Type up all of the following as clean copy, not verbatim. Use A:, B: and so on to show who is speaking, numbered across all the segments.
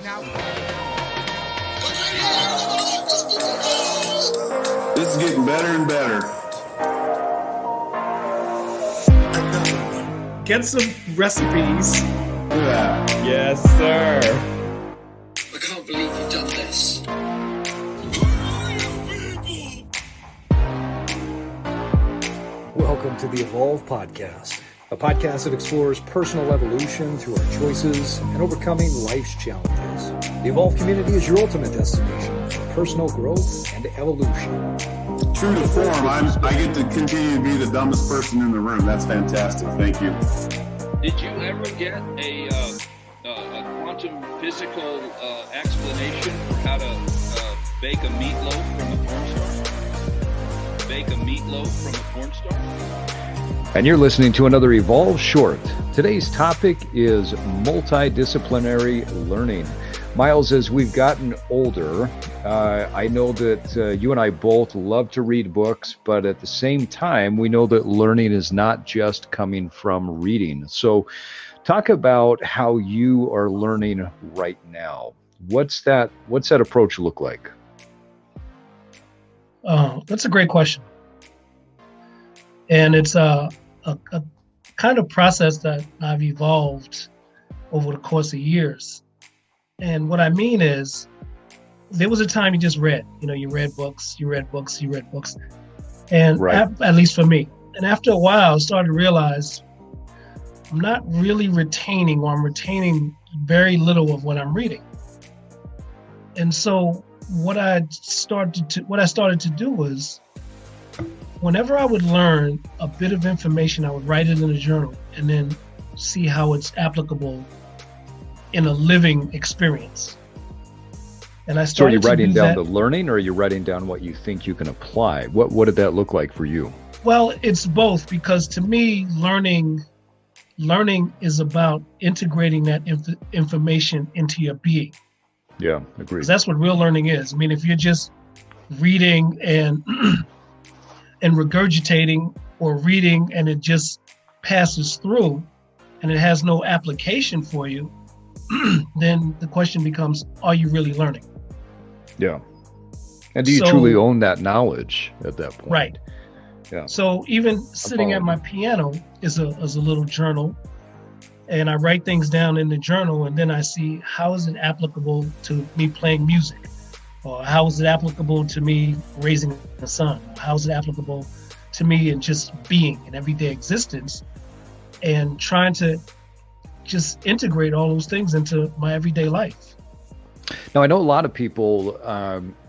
A: out.
B: This is getting better and better.
C: Get some recipes.
B: Yeah.
D: Yes, sir.
E: I can't believe you've done this.
F: Welcome to the EVOVLE podcast, a podcast that explores personal evolution through our choices and overcoming life's challenges. The EVOVLE community is your ultimate destination for personal growth and evolution.
B: True to form, I get to continue to be the dumbest person in the room. That's fantastic. Thank you.
G: Did you ever get a quantum physical explanation for how to bake a meatloaf from a corn star? Bake a meatloaf from a corn star?
D: And you're listening to another Evolve Short. Today's topic is multidisciplinary learning. Miles, as we've gotten older, I know that you and I both love to read books, but at the same time, we know that learning is not just coming from reading. So talk about how you are learning right now. What's that approach look like?
C: That's a great question. And it's a kind of process that I've evolved over the course of years. And what I mean is, there was a time you just read. You read books. And
D: right.
C: At least for me. And after a while, I started to realize I'm not really retaining, or I'm retaining very little of what I'm reading. And so what I started to do was, whenever I would learn a bit of information, I would write it in a journal and then see how it's applicable in a living experience. And I started.
D: So are you writing down
C: the
D: learning, or are you writing down what you think you can apply? What did that look like for you?
C: Well, it's both, because to me, learning is about integrating that information into your being.
D: Yeah, agreed.
C: Because that's what real learning is. I mean, if you're just reading and regurgitating, or reading and it just passes through and it has no application for you, then the question becomes, are you really learning?
D: Yeah. And do you truly own that knowledge at that point?
C: Right.
D: Yeah.
C: So even sitting at my piano is a little journal, and I write things down in the journal, and then I see, how is it applicable to me playing music? Or how is it applicable to me raising a son? How is it applicable to me in just being in everyday existence, and trying to just integrate all those things into my everyday life?
D: Now, I know a lot of people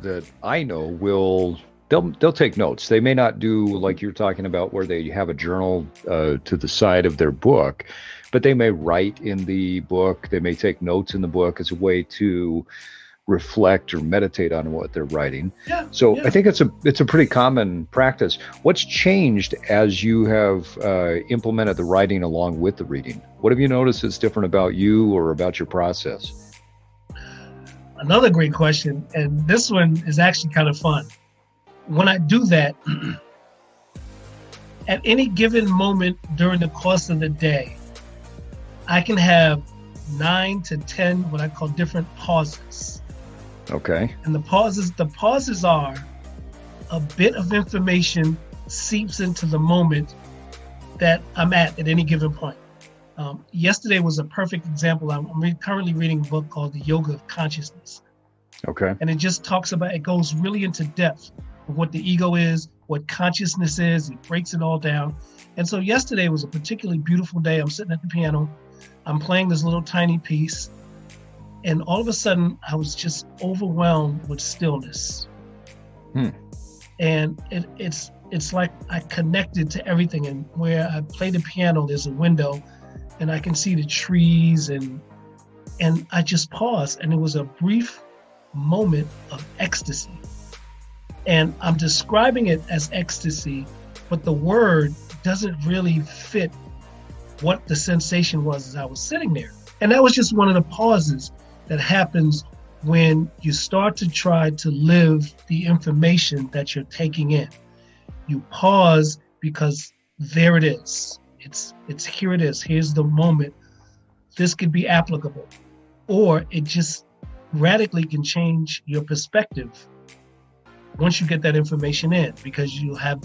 D: that I know they'll take notes. They may not do like you're talking about, where they have a journal to the side of their book, but they may write in the book. They may take notes in the book as a way to reflect or meditate on what they're writing.
C: Yeah,
D: so I think it's a pretty common practice. What's changed as you have implemented the writing along with the reading? What have you noticed that's different about you or about your process?
C: Another great question, and this one is actually kind of fun. When I do that, at any given moment during the course of the day, I can have 9 to 10 what I call different pauses.
D: Okay.
C: And the pauses are a bit of information seeps into the moment that I'm at any given point. Yesterday was a perfect example. I'm currently reading a book called The Yoga of Consciousness.
D: Okay.
C: And it just it goes really into depth of what the ego is, what consciousness is. It breaks it all down. And so yesterday was a particularly beautiful day. I'm sitting at the piano. I'm playing this little tiny piece. And all of a sudden, I was just overwhelmed with stillness. And it's like I connected to everything. And where I play the piano, there's a window, and I can see the trees, and I just paused, and it was a brief moment of ecstasy. And I'm describing it as ecstasy, but the word doesn't really fit what the sensation was as I was sitting there. And that was just one of the pauses that happens when you start to try to live the information that you're taking in. You pause because there it is. It's here it is. Here's the moment. This could be applicable. Or it just radically can change your perspective once you get that information in, because you have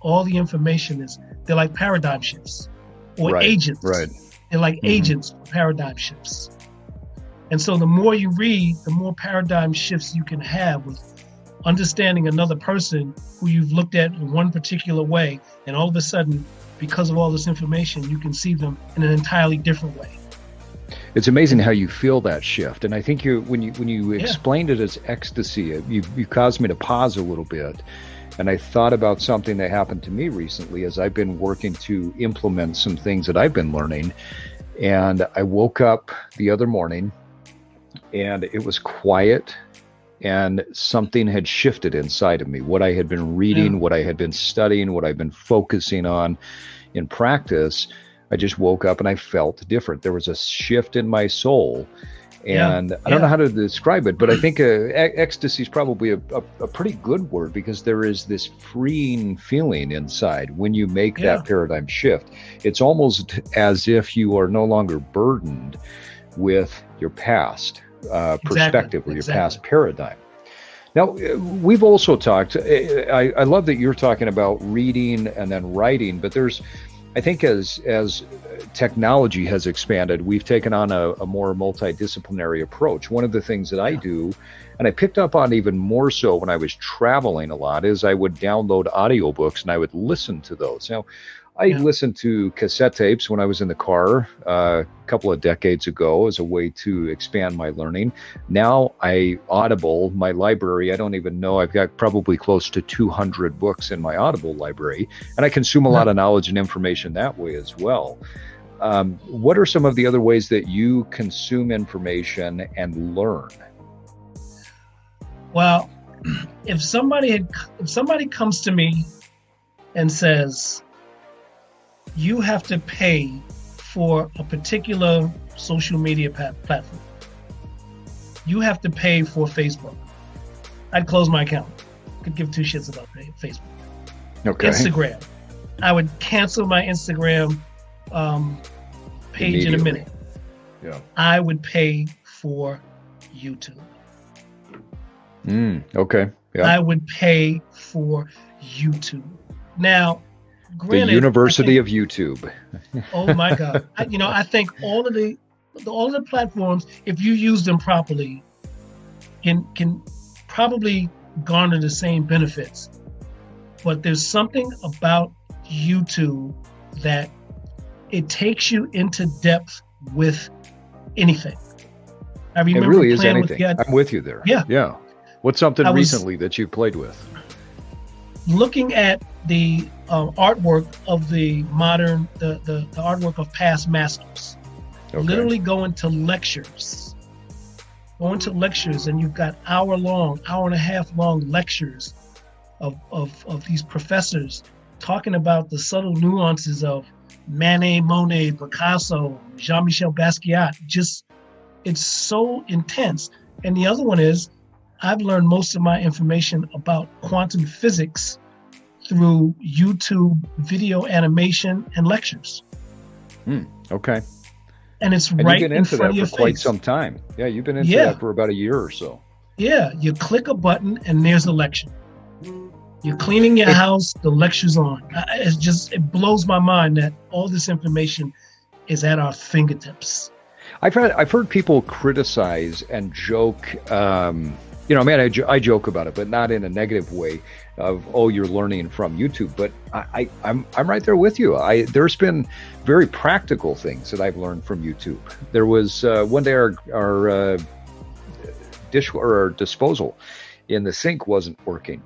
C: all the information they're like paradigm shifts or agents.
D: Right.
C: They're like agents for paradigm shifts. And so the more you read, the more paradigm shifts you can have with understanding another person who you've looked at in one particular way. And all of a sudden, because of all this information, you can see them in an entirely different way.
D: It's amazing how you feel that shift. And I think when you explained it as ecstasy, you caused me to pause a little bit. And I thought about something that happened to me recently as I've been working to implement some things that I've been learning. And I woke up the other morning and it was quiet and something had shifted inside of me. What I had been reading, what I had been studying, what I've been focusing on in practice, I just woke up and I felt different. There was a shift in my soul. And I don't know how to describe it, but I think ecstasy is probably a pretty good word, because there is this freeing feeling inside when you make that paradigm shift. It's almost as if you are no longer burdened with your past perspective or your past paradigm. Now, we've also talked, I love that you're talking about reading and then writing, but I think as technology has expanded, we've taken on a more multidisciplinary approach. One of the things that I do, and I picked up on even more so when I was traveling a lot, is I would download audiobooks and I would listen to those. Now, I listened to cassette tapes when I was in the car a couple of decades ago as a way to expand my learning. Now Audible, my library, I don't even know, I've got probably close to 200 books in my Audible library, and I consume a lot of knowledge and information that way as well. What are some of the other ways that you consume information and learn?
C: Well, if somebody comes to me and says, you have to pay for a particular social media platform, you have to pay for Facebook, I'd close my account. Could give two shits about Facebook.
D: Okay.
C: Instagram, I would cancel my Instagram page in a minute.
D: Yeah.
C: I would pay for YouTube.
D: Okay. Yeah.
C: I would pay for YouTube. Now, granted,
D: the University of YouTube.
C: Oh my God! I think all of the platforms, if you use them properly, can probably garner the same benefits. But there's something about YouTube that it takes you into depth with anything. I remember
D: it really is
C: playing
D: anything. I'm with you there.
C: Yeah.
D: What's something recently that you played with?
C: Looking at the artwork of the artwork of past masters. Okay. Literally going to lectures, and you've got hour and a half long lectures of these professors talking about the subtle nuances of Manet, Monet, Picasso, Jean-Michel Basquiat. It's so intense. And the other one is, I've learned most of my information about quantum physics through YouTube video animation and lectures.
D: Okay.
C: And it's
D: and
C: right
D: you've been
C: in
D: into
C: front
D: that
C: of
D: for
C: your
D: quite
C: face.
D: some time. Yeah, you've been into that for about a year or so.
C: Yeah, you click a button and there's a lecture. You're cleaning your house, the lecture's on. It blows my mind that all this information is at our fingertips.
D: I've heard people criticize and joke. I joke about it, but not in a negative way. You're learning from YouTube. But I'm right there with you. There's been very practical things that I've learned from YouTube. There was one day our disposal in the sink wasn't working.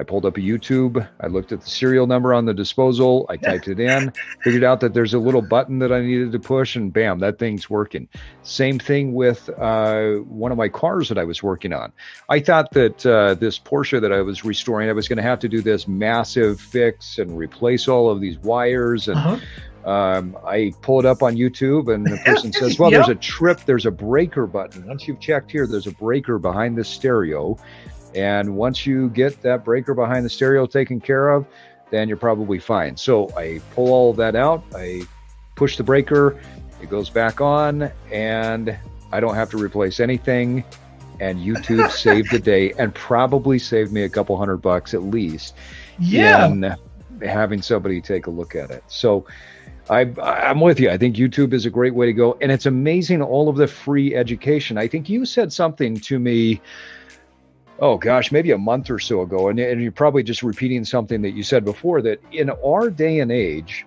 D: I pulled up a YouTube. I looked at the serial number on the disposal. I typed it in, figured out that there's a little button that I needed to push, and bam, that thing's working. Same thing with one of my cars that I was working on. I thought that this Porsche that I was restoring, I was going to have to do this massive fix and replace all of these wires. And I pull it up on YouTube, and the person says, well, there's a breaker button. Once you've checked here, there's a breaker behind the stereo. And once you get that breaker behind the stereo taken care of, then you're probably fine. So I pull all of that out. I push the breaker. It goes back on, and I don't have to replace anything. and YouTube saved the day and probably saved me a couple $100 at least.
C: Yeah.
D: In having somebody take a look at it. So I'm with you. I think YouTube is a great way to go. And it's amazing, all of the free education. I think you said something to me, oh gosh, maybe a month or so ago, and you're probably just repeating something that you said before, that in our day and age,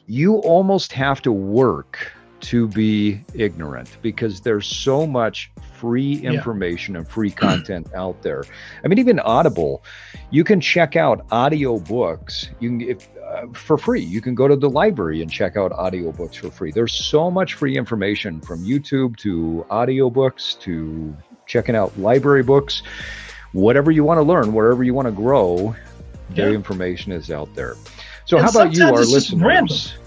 D: you almost have to work to be ignorant because there's so much free information and free content out there. I mean, even Audible, you can check out audio books. You can, for free. You can go to the library and check out audiobooks for free. There's so much free information, from YouTube to audiobooks to checking out library books. Whatever you want to learn, wherever you want to grow, the information is out there. So
C: And
D: how about you, our
C: sometimes it's just random.
D: listeners?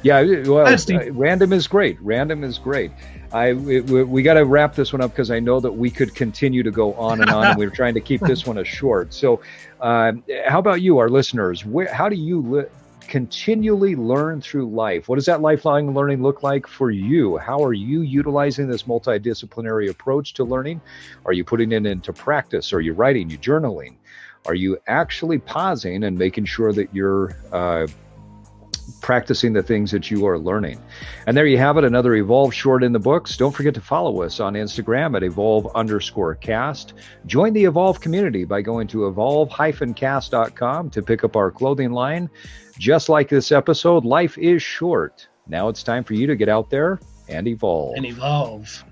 D: Yeah, well,
C: Honestly.
D: random is great. Random is great. We got to wrap this one up because I know that we could continue to go on and on, and we're trying to keep this one as short. So how about you, our listeners? How do you continually learn through life? What does that lifelong learning look like for you? How are you utilizing this multidisciplinary approach to learning? Are you putting it into practice? Are you writing? Are you journaling? Are you actually pausing and making sure that you're practicing the things that you are learning? And there you have it, another Evolve short in the books. Don't forget to follow us on Instagram at evolve_cast. Join the Evolve community by going to evolve-cast.com to pick up our clothing line. Just like this episode, life is short. Now it's time for you to get out there and evolve.
C: And evolve.